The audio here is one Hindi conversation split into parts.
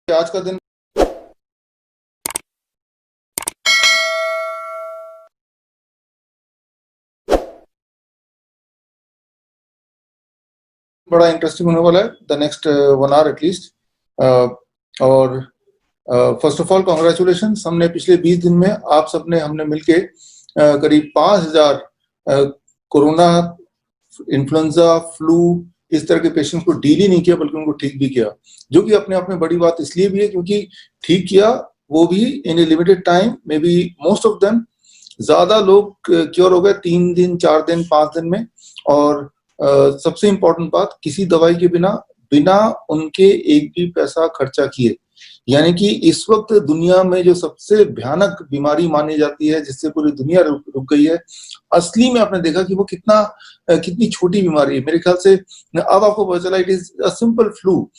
आज का दिन बड़ा इंटरेस्टिंग होने वाला है द नेक्स्ट 1 आवर एटलीस्ट। और फर्स्ट ऑफ ऑल कॉन्ग्रेचुलेशन, हमने पिछले 20 दिन में आप सबने हमने मिलके करीब 5,000 कोरोना, इन्फ्लुएंजा, फ्लू इस तरह के पेशेंट को डील ही नहीं किया बल्कि उनको ठीक भी किया, जो कि अपने आप में बड़ी बात इसलिए भी है क्योंकि ठीक किया वो भी in a limited time. May be most of them, ज्यादा लोग क्योर हो गए 3 दिन 4 दिन 5 दिन में। और सबसे इंपॉर्टेंट बात, किसी दवाई के बिना बिना उनके एक भी पैसा खर्चा किए, यानी कि इस वक्त दुनिया में जो सबसे भयानक बीमारी मानी जाती है जिससे पूरी दुनिया रुक गई है, असली में आपने देखा कि वो कितनी छोटी बीमारी है। मेरे ख्याल से अब आपको पता चला it is a simple flu.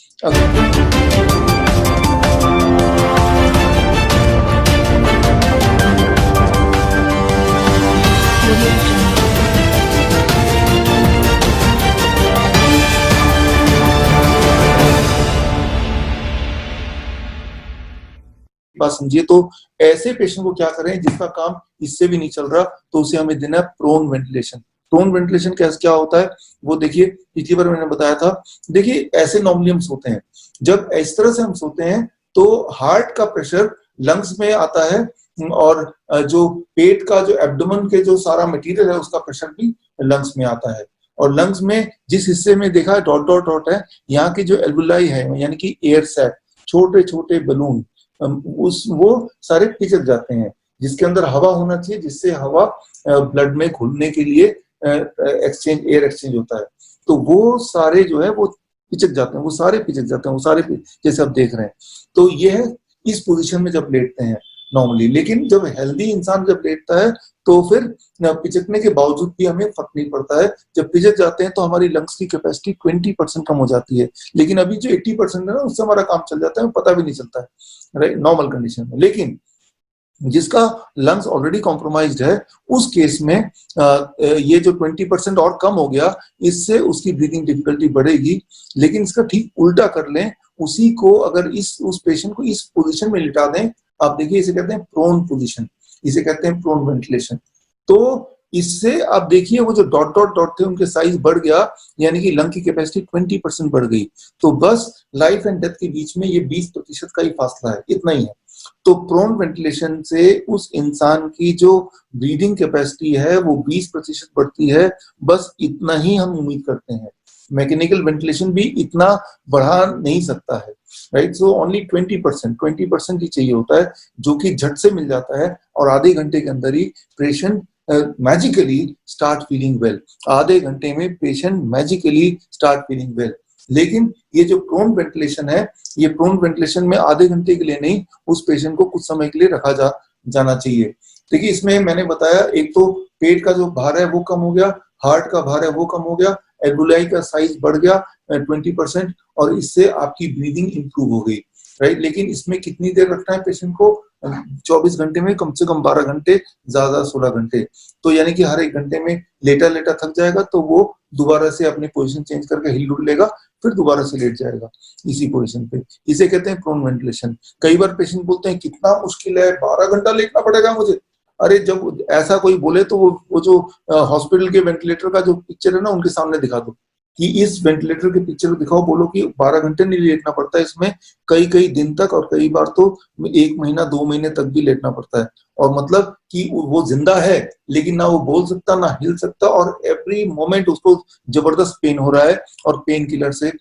बात समझिए, तो ऐसे पेशेंट को क्या करें जिसका काम इससे भी नहीं चल रहा, तो उसे हमें देना है प्रोन वेंटिलेशन। प्रोन वेंटिलेशन क्या होता है वो देखिए, पिछली बार मैंने बताया था। देखिए ऐसे नॉर्मली हम सोते हैं, जब इस तरह से हम सोते हैं तो हार्ट का प्रेशर लंग्स में आता है और जो पेट का जो एब्डोमेन के जो सारा मटेरियल है उसका प्रेशर भी लंग्स में आता है। और लंग्स में जिस हिस्से में देखा डॉट डॉट डॉट है, यहाँ की जो एल्वुलाई है यानी कि एयर सैक, छोटे छोटे बलून, वो सारे पिचक जाते हैं, जिसके अंदर हवा होना चाहिए, जिससे हवा ब्लड में घुलने के लिए एयर एक्सचेंज होता है। तो वो सारे जो है वो पिचक जाते हैं, वो सारे पिचक जाते हैं, वो सारे जैसे आप देख रहे हैं। तो ये है इस पोजीशन में जब लेटते हैं नॉर्मली। लेकिन जब हेल्दी इंसान जब लेटता है तो फिर पिचकने के बावजूद भी हमें फर्क नहीं पड़ता है। जब पिचक जाते हैं तो हमारी लंग्स की कैपेसिटी 20% कम हो जाती है, लेकिन अभी जो 80% है ना उससे हमारा काम चल जाता है, पता भी नहीं चलता है राइट नॉर्मल कंडीशन में। लेकिन जिसका लंग्स ऑलरेडी कॉम्प्रोमाइज्ड है उस केस में ये जो 20% और कम हो गया, इससे उसकी ब्रीदिंग डिफिकल्टी बढ़ेगी। लेकिन इसका ठीक उल्टा कर लें, उसी को अगर उस पेशेंट को इस पोजीशन में लिटा दें, आप देखिए इसे कहते हैं प्रोन पोजीशन, इसे कहते हैं प्रोन वेंटिलेशन। तो इससे आप देखिए वो जो डॉट डॉट डॉट थे उनके साइज बढ़ गया, यानी कि लंग की कैपेसिटी 20% बढ़ गई। तो बस लाइफ एंड डेथ के बीच में ये 20% का ही फासला है, इतना ही है। तो प्रोन वेंटिलेशन से उस इंसान की जो ब्रीदिंग कैपेसिटी है वो 20% बढ़ती है, बस इतना ही हम उम्मीद करते हैं। मैकेनिकल वेंटिलेशन भी इतना बढ़ा नहीं सकता है राइट। सो ओनली 20% ही चाहिए होता है, जो कि झट से मिल जाता है और आधे घंटे के अंदर ही patient magically start feeling well. आधे घंटे में patient magically start feeling well. लेकिन ये जो प्रोन वेंटिलेशन है, ये प्रोन वेंटिलेशन में आधे घंटे के लिए नहीं, उस पेशेंट को कुछ समय के लिए रखा जाना चाहिए। देखिए इसमें मैंने बताया, एक तो पेट का जो भार है वो कम हो गया, हार्ट का भार है वो कम हो गया, एल्वुलाई का साइज बढ़ गया 20%, और इससे आपकी ब्रीदिंग इंप्रूव हो गई राइट। लेकिन इसमें कितनी देर रखना है पेशेंट को? 24 घंटे में कम से कम 12 घंटे, ज्यादा 16 घंटे। तो यानी कि हर 1 घंटे में लेटा लेटा थक जाएगा तो वो दोबारा से अपनी पोजीशन चेंज करके हिल डुल लेगा, फिर दोबारा से लेट जाएगा इसी पोजीशन पे। इसे कहते हैं प्रोन वेंटिलेशन। कई बार पेशेंट बोलते हैं कितना मुश्किल है, 12 घंटा लेटना पड़ेगा मुझे। अरे जब ऐसा कोई बोले तो वो जो हॉस्पिटल के वेंटिलेटर का जो पिक्चर है ना उनके सामने दिखा दो कि इस वेंटिलेटर के पिक्चर को दिखाओ, बोलो कि 12 घंटे नहीं लेटना पड़ता है, इसमें कई दिन तक और कई बार तो 1 महीना 2 महीने तक भी लेटना पड़ता है। और मतलब कि वो जिंदा है लेकिन ना वो बोल सकता ना हिल सकता, और एवरी मोमेंट उसको जबरदस्त पेन हो रहा है, और पेन किलर से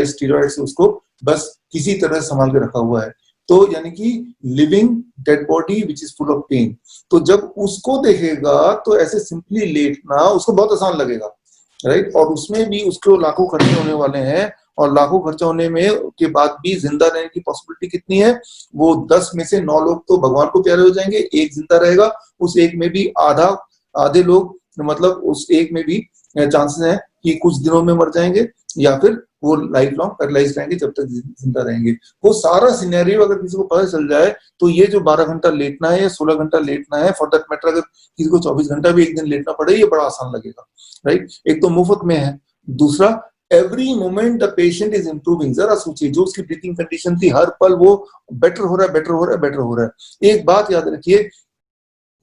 स्टीरॉइड से उसको बस किसी तरह संभाल के रखा हुआ है। तो यानी कि living dead body which is full of pain. तो जब उसको देखेगा तो ऐसे सिंपली लेटना उसको बहुत आसान लगेगा राइट। और उसमें भी उसको लाखों खर्चे होने वाले हैं, और लाखों खर्चा होने में के बाद भी जिंदा रहने की पॉसिबिलिटी कितनी है? वो 10 में से 9 लोग तो भगवान को प्यारे हो जाएंगे, एक जिंदा रहेगा, उस एक में भी आधे लोग, मतलब उस एक में भी चांसेस है कि कुछ दिनों में मर जाएंगे, या फिर वो लाइफ लॉन्ग पैरालाइज रहेंगे जब तक जिंदा रहेंगे। वो सारा सिनेरियो अगर किसी को पता चल जाए तो ये जो 12 घंटा लेटना है या 16 घंटा लेटना है, फॉर दैट मैटर अगर किसी को 24 घंटा भी एक दिन लेटना पड़े, ये बड़ा आसान लगेगा राइट। एक तो मुफ्त में है, दूसरा every moment the patient is improving. जरा सोचिए, जो उसकी ब्रीथिंग कंडीशन थी हर पल वो बेटर हो रहा है, बेटर हो रहा है, बेटर हो रहा है। एक बात याद रखिए,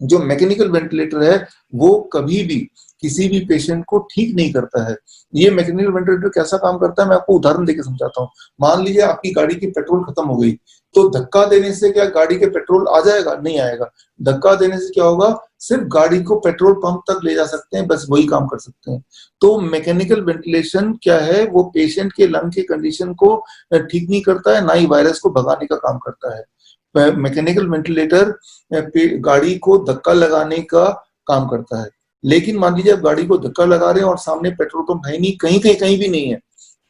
जो मैकेनिकल वेंटिलेटर है वो कभी भी किसी भी पेशेंट को ठीक नहीं करता है। ये मैकेनिकल वेंटिलेटर कैसा काम करता है, मैं आपको उदाहरण देकर समझाता हूँ। मान लीजिए आपकी गाड़ी की पेट्रोल खत्म हो गई, तो धक्का देने से क्या गाड़ी के पेट्रोल आ जाएगा? नहीं आएगा। धक्का देने से क्या होगा? सिर्फ गाड़ी को पेट्रोल पंप तक ले जा सकते हैं, बस वही काम कर सकते हैं। तो मैकेनिकल वेंटिलेशन क्या है, वो पेशेंट के लंग के कंडीशन को ठीक नहीं करता है, ना ही वायरस को भगाने का काम करता है। मैकेनिकल वेंटिलेटर गाड़ी को धक्का लगाने का काम करता है। लेकिन मान लीजिए आप गाड़ी को धक्का लगा रहे हैं और सामने पेट्रोल पंप है नहीं, कहीं भी नहीं है,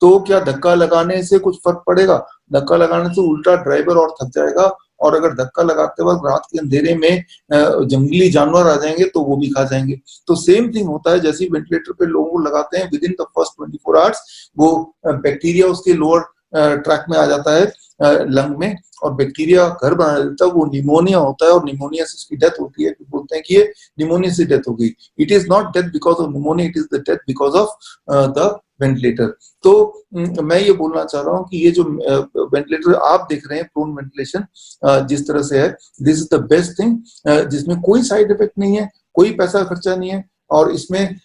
तो क्या धक्का लगाने से कुछ फर्क पड़ेगा? धक्का लगाने से उल्टा ड्राइवर और थक जाएगा, और अगर धक्का लगाते वक्त रात के अंधेरे में जंगली जानवर आ जाएंगे तो वो भी खा जाएंगे। तो सेम थिंग होता है, जैसे वेंटिलेटर पे लोगों को लगाते हैं, with in the first 24 hours वो बैक्टीरिया उसके लोअर ट्रैक में आ जाता है, लंग में, और बैक्टीरिया घर बना देता है, वो निमोनिया होता है, और निमोनिया से उसकी डेथ होती है। बोलते हैं कि ये निमोनिया से डेथ हो गई। It is not death because of pneumonia, it is the death because of the ventilator. तो मैं ये बोलना चाह रहा हूँ कि ये जो वेंटिलेटर आप देख रहे हैं, प्रोन वेंटिलेशन जिस तरह से है, this is the best thing, जिसमें कोई साइड इफेक्ट नहीं है, कोई पैसा खर्चा नहीं है, और इसमें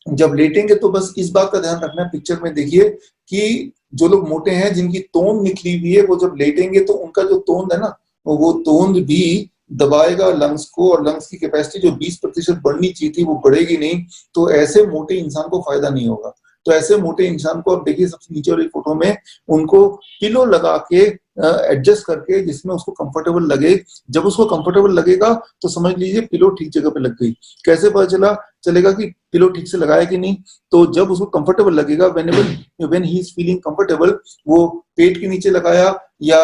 जब लेटेंगे तो बस इस बात का ध्यान रखना है, पिक्चर में देखिए कि जो लोग मोटे हैं, जिनकी तोंद निकली हुई है, वो जब लेटेंगे तो उनका जो तोंद है ना, वो तोंद भी दबाएगा लंग्स को, और लंग्स की कैपेसिटी जो 20% बढ़नी चाहिए थी वो बढ़ेगी नहीं। तो ऐसे मोटे इंसान को फायदा नहीं होगा। तो ऐसे मोटे इंसान को आप देखिए सबसे नीचे वाली फोटो में, उनको पिलो लगा के एडजस्ट करके जिसमें उसको कंफर्टेबल लगे। जब उसको कंफर्टेबल लगेगा तो समझ लीजिए पिलो ठीक जगह पे लग गई। कैसे पता चलेगा कि पिलो ठीक से लगाया कि नहीं? तो जब उसको कंफर्टेबल लगेगा, when he is feeling comfortable, वो पेट के नीचे लगाया या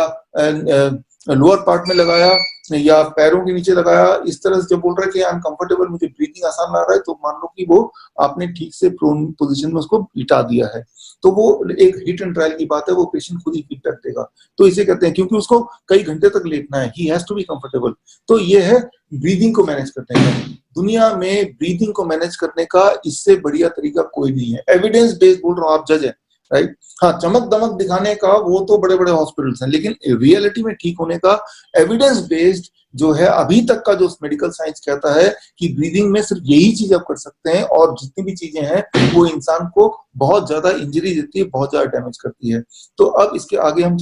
लोअर पार्ट में लगाया या पैरों के नीचे लगाया, इस तरह से जब बोल रहा है कि आई एम कंफर्टेबल, मुझे ब्रीथिंग आसान लग रहा है, तो मान लो कि वो आपने ठीक से प्रोन पोजीशन में उसको लिटा दिया है। तो वो एक हिट एंड ट्रायल की बात है, वो पेशेंट खुद ही फीडबैक देगा। तो इसे कहते हैं, क्योंकि उसको कई घंटे तक लेटना है, he has to be comfortable. तो ये है ब्रीदिंग को मैनेज करने का। दुनिया में ब्रीदिंग को मैनेज करने का इससे बढ़िया तरीका कोई नहीं है। एविडेंस बेस्ड बोल रहा हूँ, आप जज है, राइट? हाँ, चमक दमक दिखाने का वो तो बड़े बड़े हॉस्पिटल्स हैं, लेकिन रियलिटी में ठीक होने का एविडेंस बेस्ड जो है, अभी तक का जो मेडिकल साइंस कहता है कि ब्रीदिंग में सिर्फ यही चीज आप कर सकते हैं, और जितनी भी चीजें हैं वो इंसान को बहुत ज्यादा इंजरी देती है, बहुत ज्यादा डैमेज करती है। तो अब इसके आगे हम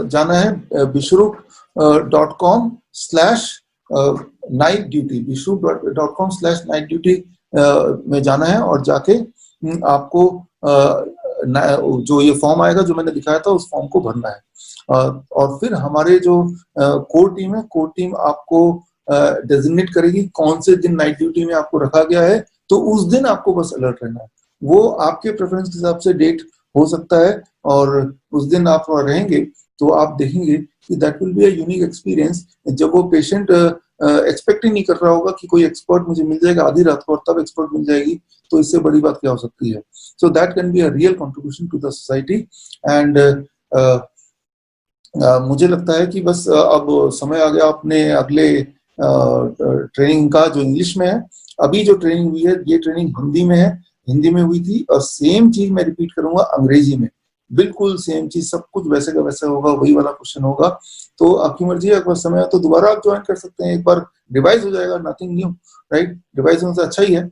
जाना है विश्वरूप.com/नाइट ड्यूटी, विश्वरूप.com/नाइट ड्यूटी में जाना है, और जाके आपको जो ये फॉर्म आएगा जो मैंने दिखाया था, उस फॉर्म को भरना है। और फिर हमारे जो कोर टीम है, कोर टीम आपको डेजिग्नेट करेगी कौन से दिन नाइट ड्यूटी में आपको रखा गया है, तो उस दिन आपको बस अलर्ट रहना है। वो आपके प्रेफरेंस के हिसाब से डेट हो सकता है, और उस दिन आप रहेंगे तो आप देखेंगे कि that will be a unique experience. जब वो पेशेंट एक्सपेक्ट ही नहीं कर रहा होगा कि कोई एक्सपर्ट मुझे मिल जाएगा आधी रात को, और तब एक्सपर्ट मिल जाएगी, तो इससे बड़ी बात क्या हो सकती है? So that can be a real contribution to the society. And मुझे लगता है कि बस अब समय आ गया अपने अगले ट्रेनिंग का, जो इंग्लिश में है। अभी जो ट्रेनिंग हुई है, ये ट्रेनिंग हिंदी में है, हिंदी में हुई थी, और सेम चीज मैं रिपीट करूंगा अंग्रेजी में, बिल्कुल सेम चीज, सब कुछ वैसे का वैसा होगा, वही वाला क्वेश्चन होगा। तो आपकी मर्जी है, अगर समय है तो दोबारा आप ज्वाइन कर सकते हैं, एक बार रिवाइज हो जाएगा, नथिंग न्यू, राइट? रिवाइज होने से अच्छा ही है।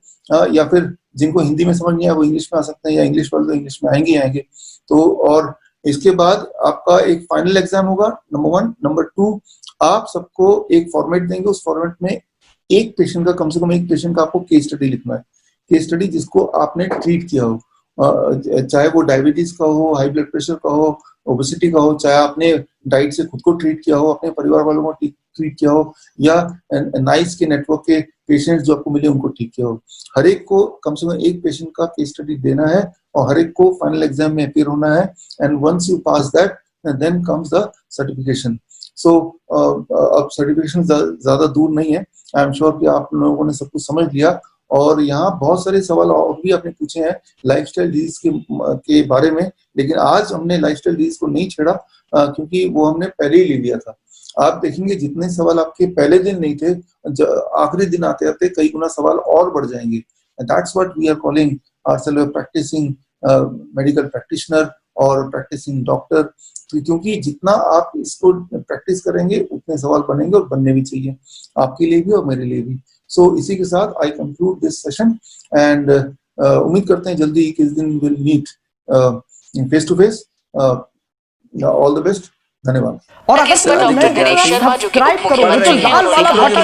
या फिर जिनको हिंदी में समझ नहीं आया वो इंग्लिश में आ सकते हैं, या इंग्लिश वाले तो इंग्लिश में आएंगे। तो और इसके बाद आपका एक फाइनल एग्जाम होगा, नंबर 1। नंबर 2, आप सबको एक फॉर्मेट देंगे, उस फॉर्मेट में एक पेशेंट का, कम से कम एक पेशेंट का आपको केस स्टडी लिखना है। केस स्टडी जिसको आपने ट्रीट किया हो, चाहे वो डायबिटीज का हो, हाई ब्लड प्रेशर का हो, ओबेसिटी का हो, चाहे आपने डाइट से खुद को ट्रीट किया हो, अपने परिवार वालों को ट्रीट किया हो, या नाइस के नेटवर्क के पेशेंट्स जो आपको मिले उनको ठीक किया हो। हर एक को कम से कम एक पेशेंट का केस स्टडी देना है, और हर एक को फाइनल एग्जाम में अपीयर होना है। And once you pass that, then comes the certification. So अब सर्टिफिकेशन ज्यादा दूर नहीं है। आई एम श्योर कि आप लोगों ने सब कुछ समझ लिया। और यहाँ बहुत सारे सवाल और भी आपने पूछे हैं लाइफस्टाइल डिजीज के बारे में, लेकिन आज हमने लाइफस्टाइल डिजीज को नहीं छेड़ा, क्योंकि वो हमने पहले ही ले लिया था। आप देखेंगे जितने सवाल आपके पहले दिन नहीं थे, आखिरी दिन आते आते कई गुना सवाल और बढ़ जाएंगे। That's what we are calling ourselves practicing medical practitioner और प्रैक्टिसिंग डॉक्टर, क्योंकि जितना आप इसको प्रैक्टिस करेंगे उतने सवाल बनेंगे और बनने भी चाहिए, आपके लिए भी और मेरे लिए भी। सो इसी के साथ I conclude this session and उम्मीद करते हैं जल्दी किस दिन will meet face to face. All the best, धन्यवाद। और अगर सब्सक्राइब करोगे तो लाल वाला बटन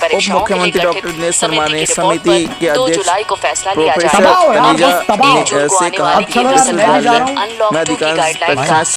उप मुख्यमंत्री डॉक्टर दिनेश शर्मा ने समिति के अध्यक्ष प्रोफेसर दबाओ यार, कनीजा बस दबाओ। से कहा अब चलो यार, मैं भी जा रहा हूं। मैं अधिकांश